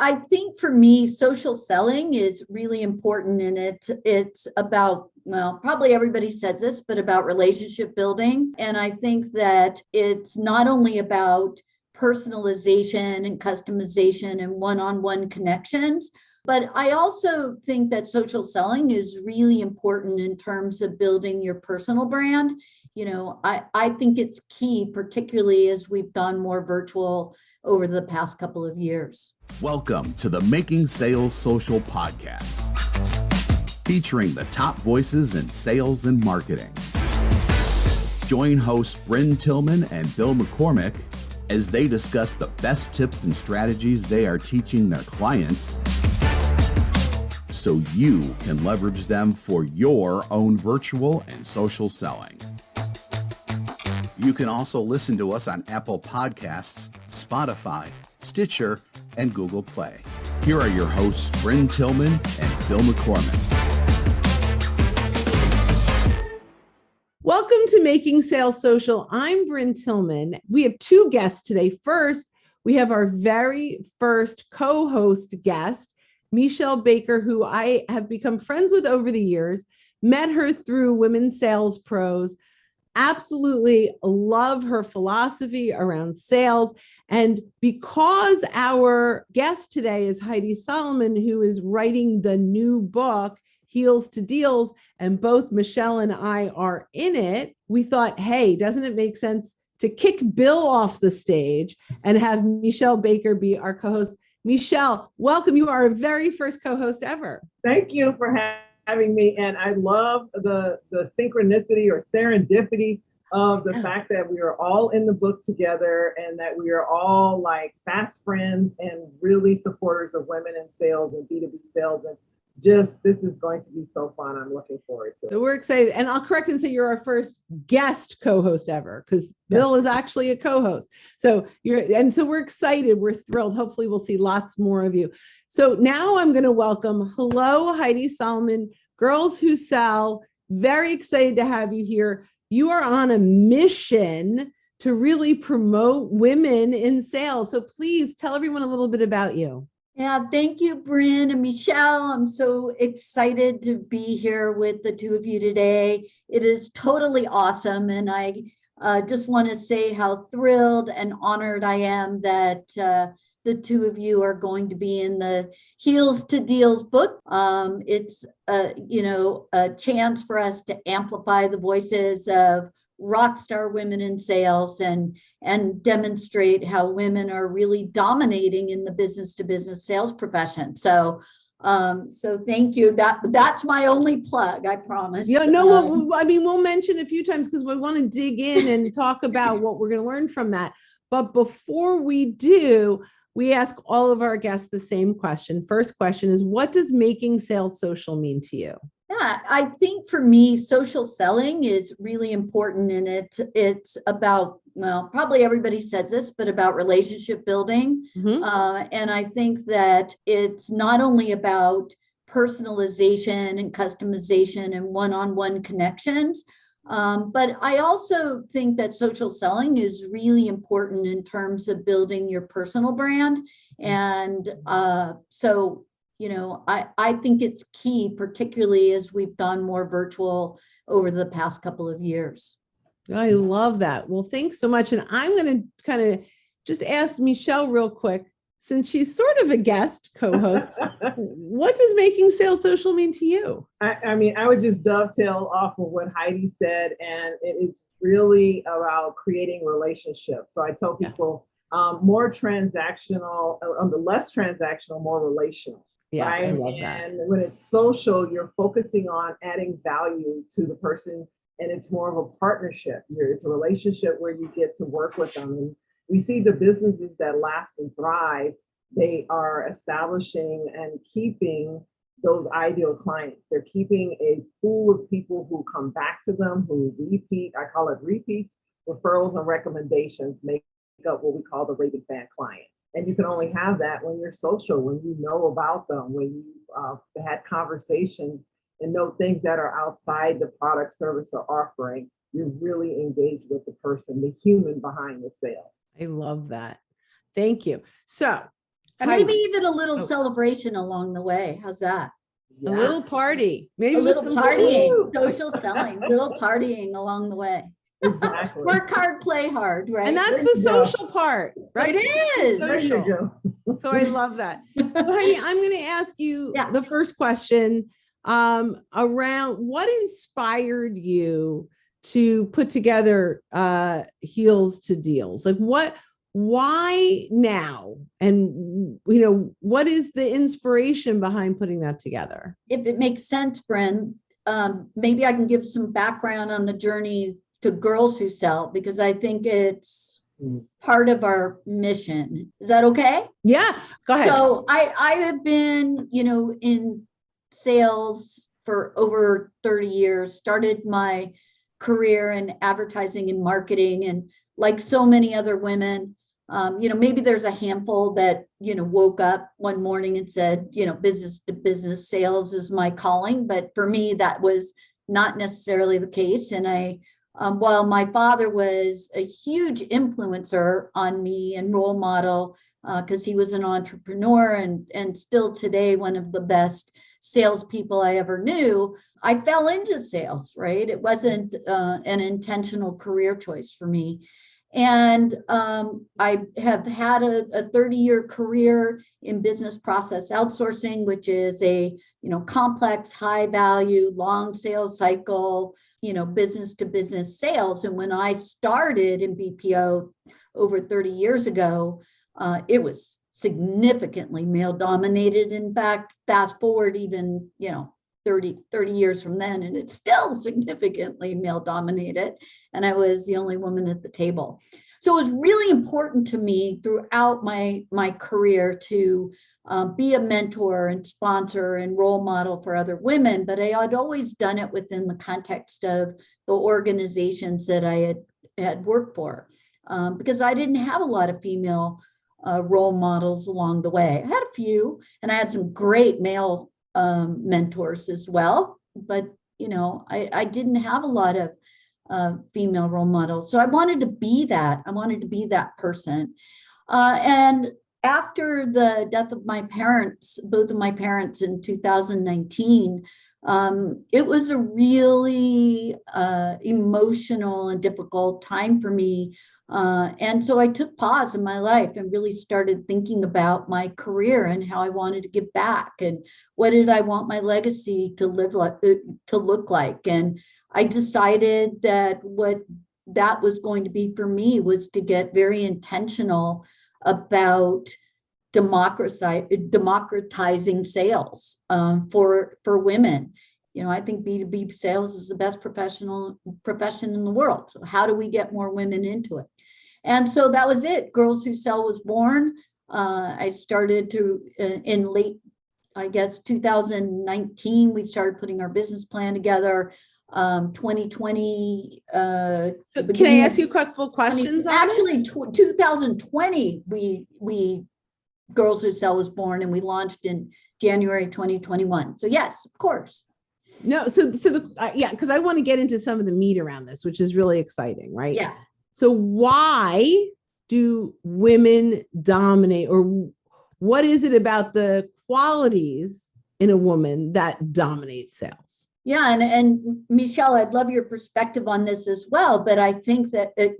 I think for me, social selling is really important, and it's about, well, probably everybody says this, but about relationship building. And I think that it's not only about personalization and customization and one-on-one connections, but I also think that social selling is really important in terms of building your personal brand. I think it's key, particularly as we've gone more virtual over the past couple of years. Welcome to the Making Sales Social podcast, featuring the top voices in sales and marketing. Join hosts Bryn Tillman and Bill McCormick as they discuss the best tips and strategies they are teaching their clients so you can leverage them for your own virtual and social selling. You can also listen to us on Apple Podcasts, Spotify, Stitcher, and Google Play. Here are your hosts, Bryn Tillman and Bill McCormick. Welcome to Making Sales Social. I'm Bryn Tillman. We have two guests today. First, we have our very first co-host guest, Michelle Baker, who I have become friends with over the years, met her through Women's Sales Pros, absolutely love her philosophy around sales. And because our guest today is Heidi Solomon, who is writing the new book, Heels to Deals, and both Michelle and I are in it, we thought, hey, doesn't it make sense to kick Bill off the stage and have Michelle Baker be our co-host? Michelle, welcome. You are our very first co-host ever. Thank you for having me. And I love the synchronicity or serendipity of the fact that we are all in the book together and that we are all like fast friends and really supporters of women in sales and B2B sales. And just, this is going to be so fun. I'm looking forward to it. So we're excited. And I'll correct and say you're our first guest co-host ever, because Bill is actually a co-host. So we're excited. We're thrilled. Hopefully we'll see lots more of you. So now I'm going to welcome, hello, Heidi Solomon, Girls Who Sell. Very excited to have you here. You are on a mission to really promote women in sales. So please tell everyone a little bit about you. Yeah, thank you, Bryn and Michelle. I'm so excited to be here with the two of you today. It is totally awesome. And I just want to say how thrilled and honored I am that the two of you are going to be in the Heels to Deals book. It's a chance for us to amplify the voices of rockstar women in sales and demonstrate how women are really dominating in the business to business sales profession. So thank you. That's my only plug, I promise. Yeah, no, we'll mention a few times because we want to dig in and talk about what we're going to learn from that. But before we do, we ask all of our guests the same question. First question is, what does making sales social mean to you? Yeah, I think for me, social selling is really important, and it's about, well, probably everybody says this, but about relationship building. Mm-hmm. And I think that it's not only about personalization and customization and one-on-one connections, but I also think that social selling is really important in terms of building your personal brand. And I think it's key, particularly as we've gone more virtual over the past couple of years. I love that. Well, thanks so much. And I'm going to kind of just ask Michelle real quick, since she's sort of a guest co-host, what does making sales social mean to you? I would just dovetail off of what Heidi said, and it is really about creating relationships. So I tell people more transactional, less transactional, more relational. Yeah, right? I love that. And when it's social, you're focusing on adding value to the person, and it's more of a partnership. It's a relationship where you get to work with them. And we see the businesses that last and thrive, they are establishing and keeping those ideal clients. They're keeping a pool of people who come back to them, who repeat. I call it repeats, referrals, and recommendations make up what we call the rated fan client. And you can only have that when you're social, when you know about them, when you've had conversations and know things that are outside the product, service, or offering. You're really engaged with the person, the human behind the sale. I love that. Thank you. So And maybe even a little Oh. celebration along the way. How's that? A little party, maybe A with little some partying, social selling, little partying along the way. Exactly. Work hard, play hard, right? And that's There the you go. social part, right? It is. There you Social. go. So I love that. So Heidi, I'm going to ask you Yeah. the first question around what inspired you to put together Heels to Deals? Like why now? And what is the inspiration behind putting that together? If it makes sense, Bryn, maybe I can give some background on the journey to Girls Who Sell, because I think it's part of our mission. Is that okay? Yeah, go ahead. So I have been, in sales for over 30 years, started my career in advertising and marketing. And like so many other women, maybe there's a handful that, woke up one morning and said, business to business sales is my calling. But for me, that was not necessarily the case. And while my father was a huge influencer on me and role model, because he was an entrepreneur and still today one of the best salespeople I ever knew, I fell into sales, right? It wasn't an intentional career choice for me. And I have had a 30-year career in business process outsourcing, which is a complex, high value, long sales cycle, business to business sales. And when I started in BPO over 30 years ago, it was significantly male dominated. In fact, fast forward even, 30 years from then, and it's still significantly male dominated. And I was the only woman at the table. So it was really important to me throughout my career to be a mentor and sponsor and role model for other women. But I had always done it within the context of the organizations that I had worked for, because I didn't have a lot of female role models along the way. I had a few, and I had some great male mentors as well, but I didn't have a lot of female role models. So I wanted to be that. I wanted to be that person. And after the death of my parents, both of my parents in 2019, it was a really emotional and difficult time for me. And so I took pause in my life and really started thinking about my career and how I wanted to give back and what did I want my legacy to look like. And I decided that what that was going to be for me was to get very intentional about democratizing sales for women. I think B2B sales is the best profession in the world. So how do we get more women into it? And so that was it. Girls Who Sell was born. I started in late, 2019, we started putting our business plan together. 2020. Can I ask you a couple questions on it? 2020, we Girls Who Sell was born, and we launched in January 2021. So yes, of course. No, because I want to get into some of the meat around this, which is really exciting, right? Yeah. So why do women dominate, or what is it about the qualities in a woman that dominate sales? Yeah. And Michelle, I'd love your perspective on this as well. But I think that, I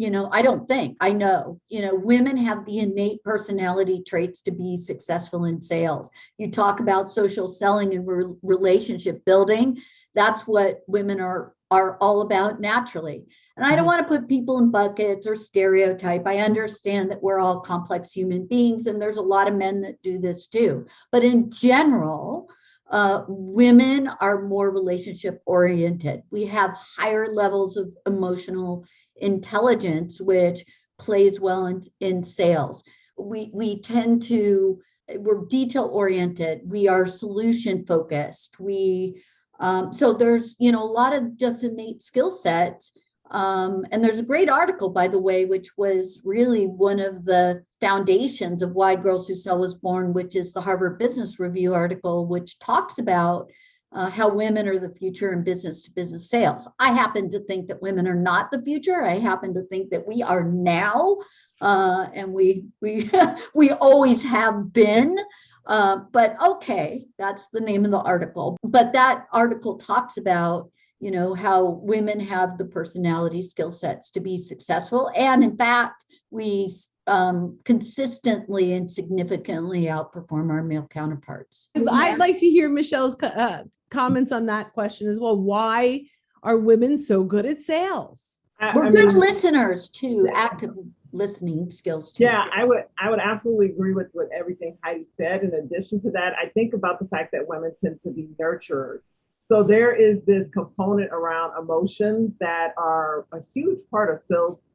know, women have the innate personality traits to be successful in sales. You talk about social selling and relationship building. That's what women are all about naturally. And I don't want to put people in buckets or stereotype. I understand that we're all complex human beings, and there's a lot of men that do this too. But in general, women are more relationship oriented. We have higher levels of emotional intelligence, which plays well in sales. We're detail oriented. We are solution focused. So there's, a lot of just innate skill sets. And there's a great article, by the way, which was really one of the foundations of why Girls Who Sell was born, which is the Harvard Business Review article, which talks about how women are the future in business to business sales. I happen to think that women are not the future. I happen to think that we are now, and we we always have been. But okay, that's the name of the article. But that article talks about, how women have the personality skill sets to be successful. And in fact, we consistently and significantly outperform our male counterparts. I'd like to hear Michelle's comments on that question as well. Why are women so good at sales? We're good listeners too, active listening skills too. Yeah, I would absolutely agree with everything Heidi said. In addition to that, I think about the fact that women tend to be nurturers. So there is this component around emotions that are a huge part of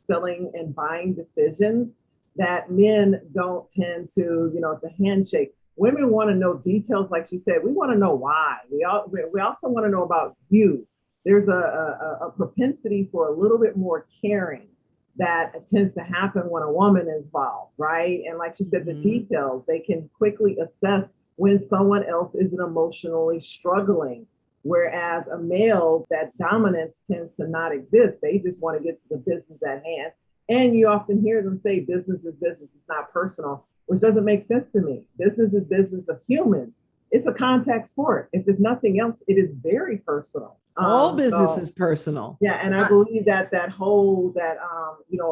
selling and buying decisions that men don't tend to, it's a handshake. Women want to know details, like she said. We want to know why. We also want to know about you. There's a propensity for a little bit more caring that tends to happen when a woman is involved, right? And like she said, the details, they can quickly assess when someone else is emotionally struggling. Whereas a male, that dominance tends to not exist. They just want to get to the business at hand. And you often hear them say business is business, it's not personal, which doesn't make sense to me. Business is business of humans. It's a contact sport. If there's nothing else, it is very personal. All business is personal. Yeah, and I believe that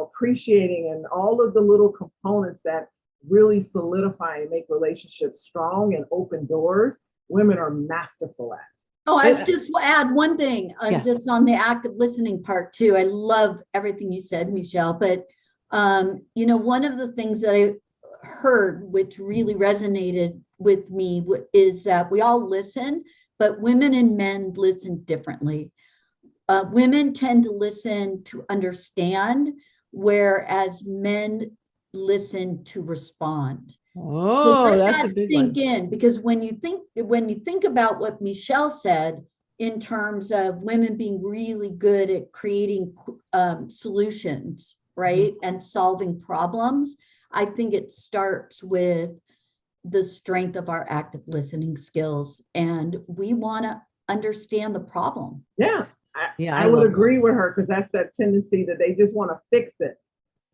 appreciating and all of the little components that really solidify and make relationships strong and open doors, women are masterful at. Oh, I just add one thing, just on the active listening part too. I love everything you said, Michelle, but one of the things that I heard, which really resonated with me, is that we all listen, but women and men listen differently. Women tend to listen to understand, whereas men listen to respond. Oh, so that's a big one. In, because when you think about what Michelle said in terms of women being really good at creating solutions, right, and solving problems, I think it starts with the strength of our active listening skills, and we want to understand the problem. Yeah, I would agree with her, because that's that tendency that they just want to fix it.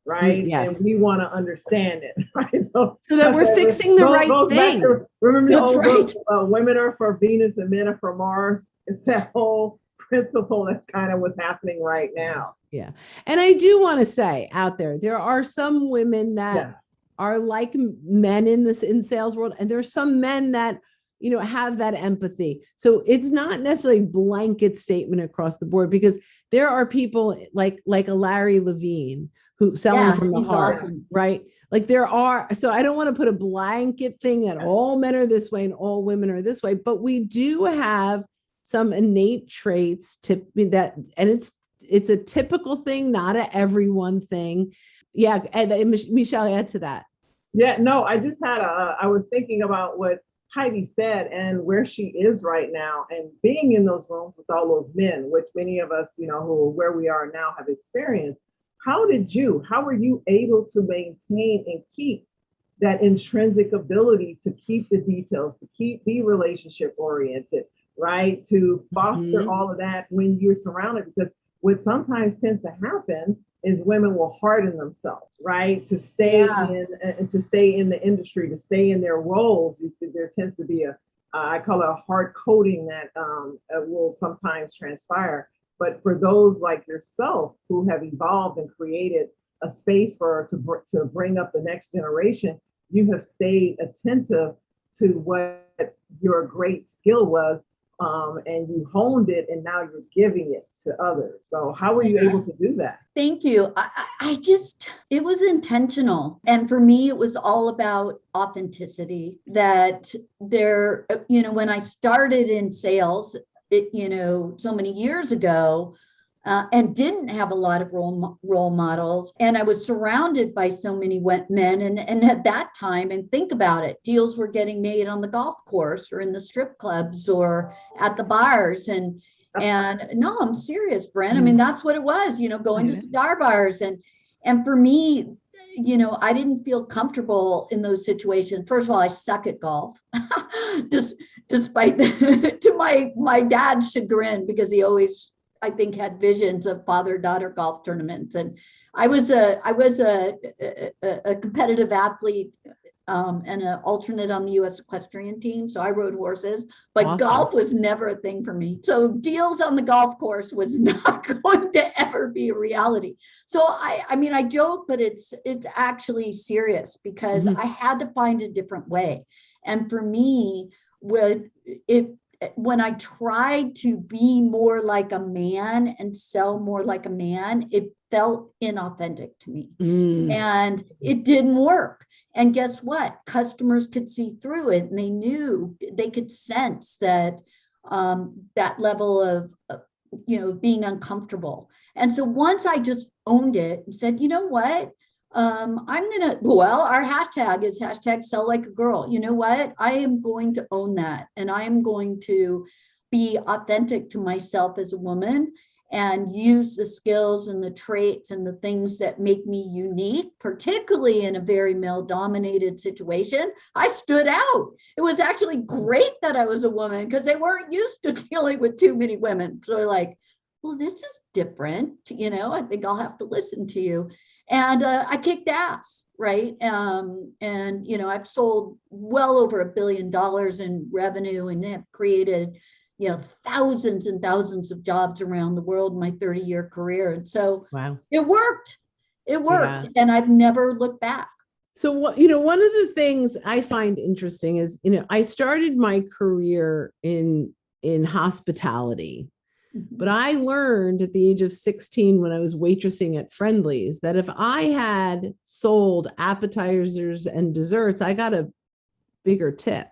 Right. Yes. And we want to understand it. Right. So that we're fixing the right thing. Remember the old book, women are for Venus and men are for Mars. It's that whole principle that's kind of what's happening right now. Yeah. And I do want to say out there are some women that are like men in sales world. And there's some men that, have that empathy. So it's not necessarily a blanket statement across the board, because there are people like a Larry Levine who selling from the heart, awesome. Right? Like there are, so I don't want to put a blanket thing that all men are this way and all women are this way, but we do have some innate traits to that, and it's a typical thing, not a everyone thing. Yeah, and Michelle, add to that. Yeah, no, I just had I was thinking about what Heidi said and where she is right now, and being in those rooms with all those men, which many of us, who where we are now have experienced. How were you able to maintain and keep that intrinsic ability to keep the details, to be relationship oriented, right? To foster all of that when you're surrounded, because what sometimes tends to happen is women will harden themselves, right? To stay in the industry, to stay in their roles. There tends to be I call it a hard coding that will sometimes transpire. But for those like yourself who have evolved and created a space to bring up the next generation, you have stayed attentive to what your great skill was, and you honed it, and now you're giving it to others. So how were you able to do that? Thank you. It was intentional. And for me, it was all about authenticity. That when I started in sales, so many years ago, and didn't have a lot of role models. And I was surrounded by so many men. And at that time, and think about it, deals were getting made on the golf course or in the strip clubs or at the bars. And no, I'm serious, Brent. I mean, that's what it was, going to cigar bars. And for me, I didn't feel comfortable in those situations. First of all, I suck at golf. despite to my dad's chagrin, because he always, I think, had visions of father-daughter golf tournaments. And I was a competitive athlete and an alternate on the U.S. equestrian team. So I rode horses, but Awesome. golf was never a thing for me. So deals on the golf course was not going to ever be a reality. So I mean, I joke, but it's actually serious, because I had to find a different way. And for me, when I tried to be more like a man and sell more like a man, it felt inauthentic to me. And it didn't work. And guess what? Customers could see through it, and they knew, they could sense that that level of being uncomfortable. And so once I just owned it and said, you know what? Our hashtag is hashtag sell like a girl. You know what? I am going to own that. And I am going to be authentic to myself as a woman and use the skills and the traits and the things that make me unique, particularly in a very male dominated situation. I stood out. It was actually great that I was a woman, because they weren't used to dealing with too many women. So they're like, well, this is different. I think I'll have to listen to you. And I kicked ass, right? I've sold well over $1 billion in revenue, and have created, thousands and thousands of jobs around the world in my 30-year career. And so It worked. Yeah. And I've never looked back. So one of the things I find interesting is, I started my career in hospitality. But I learned at the age of 16, when I was waitressing at Friendly's, that if I had sold appetizers and desserts, I got a bigger tip,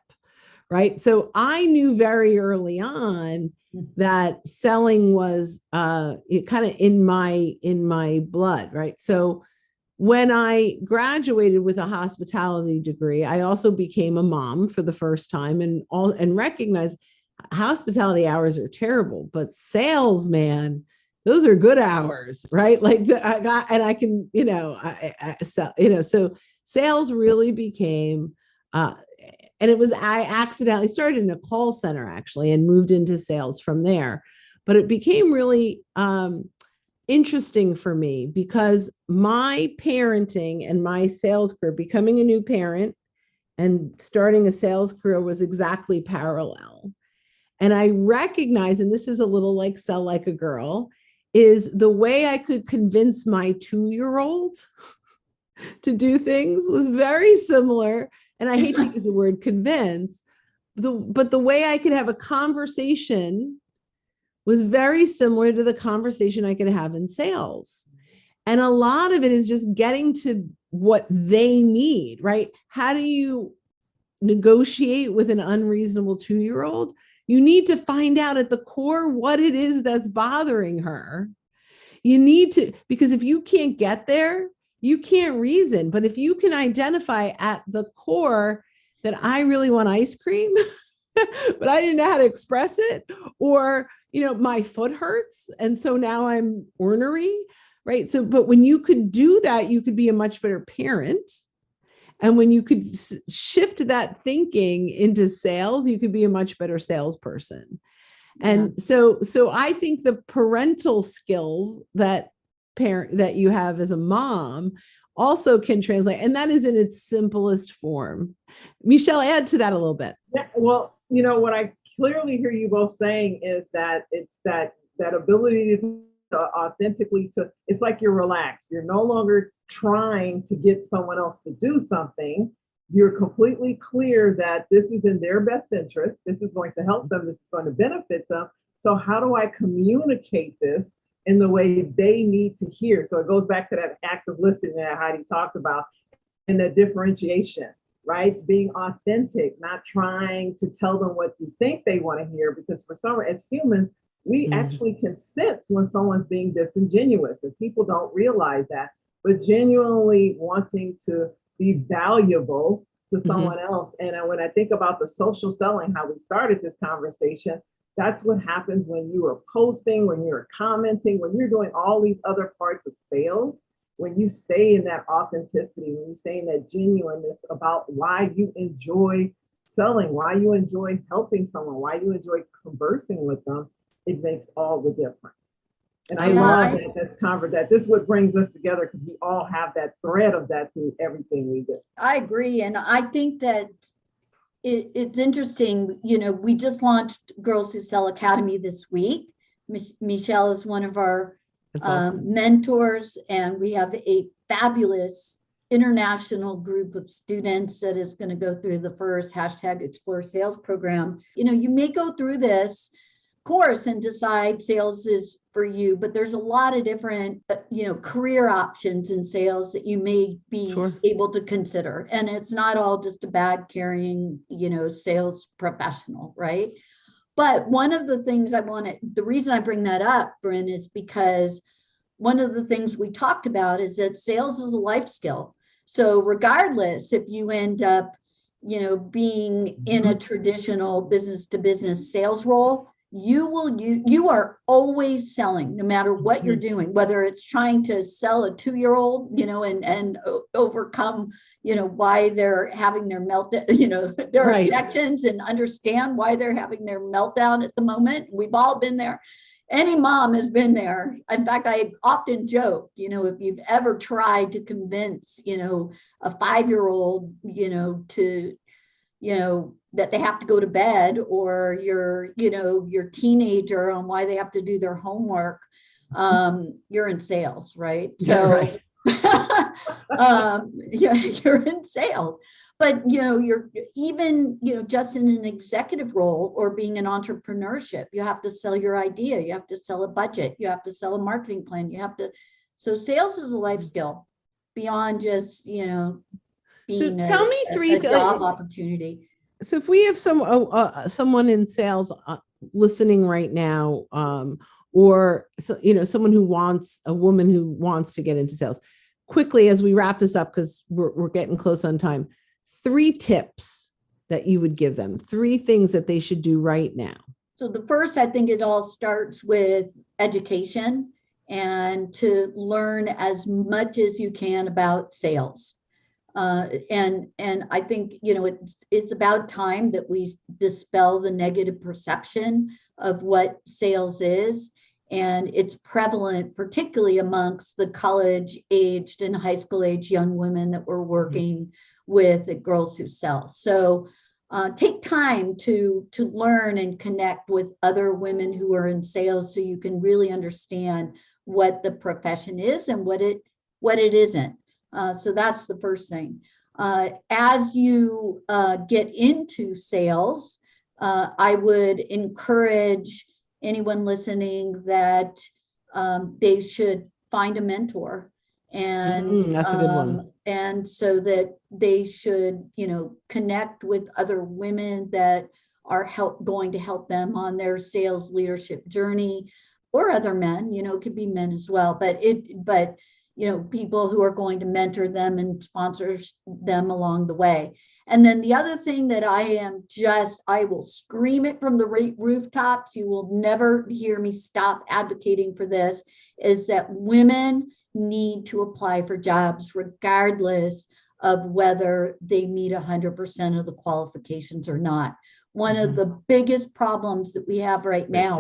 right? So I knew very early on that selling was kind of in my blood, right? So when I graduated with a hospitality degree, I also became a mom for the first time, and recognized hospitality hours are terrible, but sales, man, those are good hours, right? Like I can, so sales really became, and I accidentally started in a call center actually, and moved into sales from there. But it became really interesting for me, because my parenting and my sales career, becoming a new parent and starting a sales career, was exactly parallel. And I recognize, and this is a little like sell like a girl, is the way I could convince my 2-year-old to do things was very similar. And I hate to use the word convince, but the way I could have a conversation was very similar to the conversation I could have in sales. And a lot of it is just getting to what they need, right? How do you negotiate with an unreasonable 2-year-old? You need to find out at the core what it is that's bothering her. You need to, because if you can't get there, you can't reason. But if you can identify at the core that I really want ice cream, but I didn't know how to express it, or, my foot hurts, and so now I'm ornery, right? So, but when you could do that, you could be a much better parent. And when you could shift that thinking into sales, you could be a much better salesperson. And so I think the parental skills that you have as a mom also can translate, and that is in its simplest form. Michelle, add to that a little bit. Yeah, well, what I clearly hear you both saying is that it's that ability to authentically, it's like you're relaxed. You're no longer trying to get someone else to do something. You're completely clear that this is in their best interest. This is going to help them. This is going to benefit them. So how do I communicate this in the way they need to hear? So it goes back to that active listening that Heidi talked about, and the differentiation, right? Being authentic, not trying to tell them what you think they want to hear, because for some, as humans, we actually can sense when someone's being disingenuous, and people don't realize that. But genuinely wanting to be valuable to someone else. And when I think about the social selling, how we started this conversation, that's what happens when you are posting, when you're commenting, when you're doing all these other parts of sales. When you stay in that authenticity, when you stay in that genuineness about why you enjoy selling, why you enjoy helping someone, why you enjoy conversing with them, it makes all the difference. And I love that this is what brings us together, because we all have that thread of that through everything we do. I agree. And I think that it's interesting, we just launched Girls Who Sell Academy this week. Michelle is one of our mentors, and we have a fabulous international group of students that is going to go through the first #Explore Sales program. You may go through this course and decide sales is for you, but there's a lot of different, career options in sales that you may be able to consider. And it's not all just a bag carrying, sales professional, right? But one of the things the reason I bring that up, Bryn, is because one of the things we talked about is that sales is a life skill. So regardless if you end up, being in a traditional business to business sales role, you are always selling, no matter what you're doing, whether it's trying to sell a 2-year-old, and overcome, why they're having their meltdown, their objections, and understand why they're having their meltdown at the moment. We've all been there. Any mom has been there. In fact, I often joke, if you've ever tried to convince, a 5-year-old, to, that they have to go to bed, or your teenager on why they have to do their homework, you're in sales, right? So you're in sales, but you're even, just in an executive role or being in entrepreneurship, you have to sell your idea, you have to sell a budget, you have to sell a marketing plan, so sales is a life skill beyond just, being tell me a job opportunity. So if we have someone in sales listening right now, or someone a woman who wants to get into sales, quickly as we wrap this up, because we're getting close on time, 3 tips that you would give them, 3 things that they should do right now. So the first, I think it all starts with education, and to learn as much as you can about sales. And I think, it's about time that we dispel the negative perception of what sales is. And it's prevalent, particularly amongst the college-aged and high school-age young women that we're working with at Girls Who Sell. So take time to learn and connect with other women who are in sales, so you can really understand what the profession is and what it isn't. So that's the first thing. As you get into sales, I would encourage anyone listening that they should find a mentor, and that's a good one. And so that they should, connect with other women that are going to help them on their sales leadership journey, or other men. It could be men as well, but people who are going to mentor them and sponsor them along the way. And then the other thing that I will scream it from the rooftops, you will never hear me stop advocating for this, is that women need to apply for jobs regardless of whether they meet 100% of the qualifications or not. One of the biggest problems that we have right now,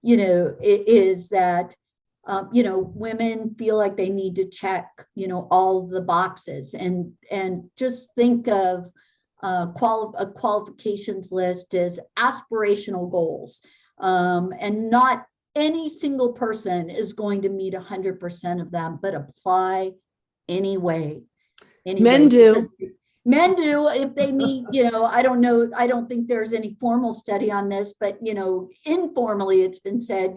is that women feel like they need to check, all the boxes, and just think of a qualifications list as aspirational goals. And not any single person is going to meet 100% of them, but apply anyway. Men do. Men do if they meet, I don't know. I don't think there's any formal study on this, but, informally it's been said,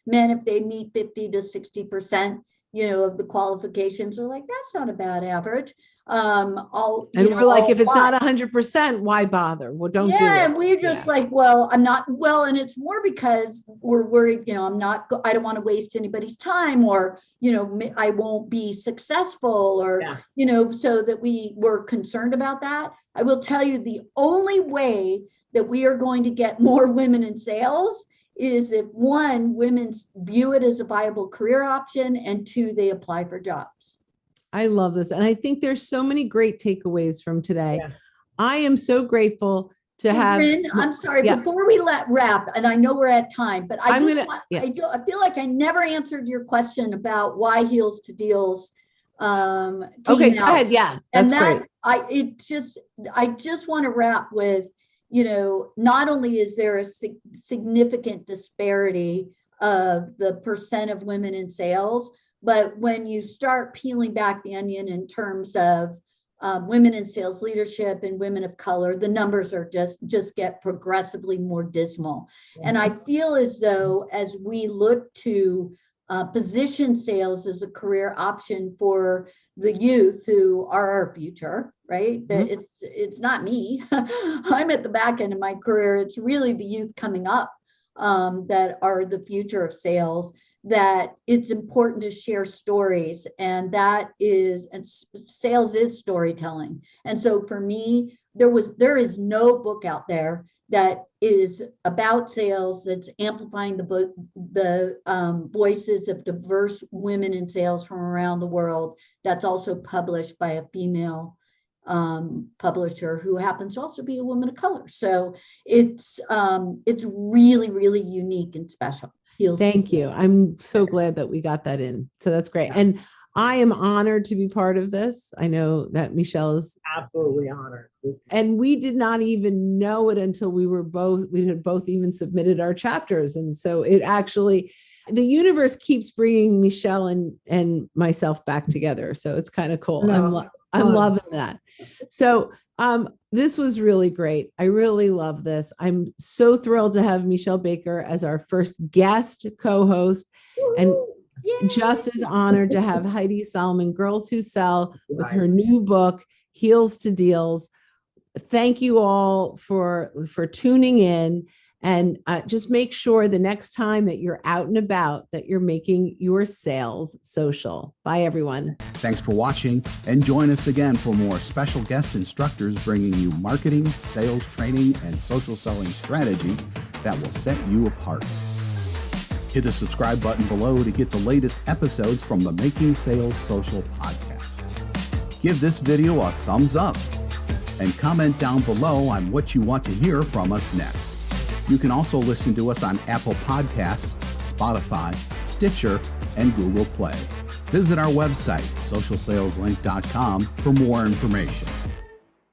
men, if they meet 50 to 60%, of the qualifications, are like, that's not a bad average. We're like, if it's not 100%, why bother? Well, don't do it. Yeah, and we're just like, well, I'm not, and it's more because we're worried, I don't want to waste anybody's time, or, I won't be successful, or, so that we're concerned about that. I will tell you, the only way that we are going to get more women in sales is if, 1, women view it as a viable career option, and 2, they apply for jobs. I love this. And I think there's so many great takeaways from today. Yeah. I am so grateful to have. Bryn, I'm sorry, Yeah. before we wrap, and I know we're at time, but I I'm just gonna- want, yeah. I feel like I never answered your question about why Heels to Deals came Okay, go out. ahead. Yeah, And that's great. I just want to wrap with, not only is there a significant disparity of the percent of women in sales, but when you start peeling back the onion in terms of women in sales leadership and women of color, the numbers are just get progressively more dismal. And I feel as though as we look to position sales as a career option for the youth who are our future, right? Mhm. It's not me. I'm at the back end of my career. It's really the youth coming up that are the future of sales, that it's important to share stories, and sales is storytelling. And so for me, there is no book out there that is about sales that's amplifying the voices of diverse women in sales from around the world, that's also published by a female publisher who happens to also be a woman of color. So it's really, really unique and special. Thank you. I'm so glad that we got that in. So that's great. And I am honored to be part of this. I know that Michelle is Absolutely honored. and we did not even know it until we had both even submitted our chapters. And so it actually, the universe keeps bringing Michelle and myself back together. So it's kind of cool. I'm loving that. So this was really great. I really love this. I'm so thrilled to have Michelle Baker as our first guest co-host, and just as honored to have Heidi Solomon, Girls Who Sell, with her new book, Heels to Deals. Thank you all for tuning in, and just make sure the next time that you're out and about that you're making your sales social. Bye, everyone. Thanks for watching, and join us again for more special guest instructors bringing you marketing, sales training, and social selling strategies that will set you apart. Hit the subscribe button below to get the latest episodes from the Making Sales Social podcast. Give this video a thumbs up and comment down below on what you want to hear from us next. You can also listen to us on Apple Podcasts, Spotify, Stitcher, and Google Play. Visit our website, socialsaleslink.com, for more information.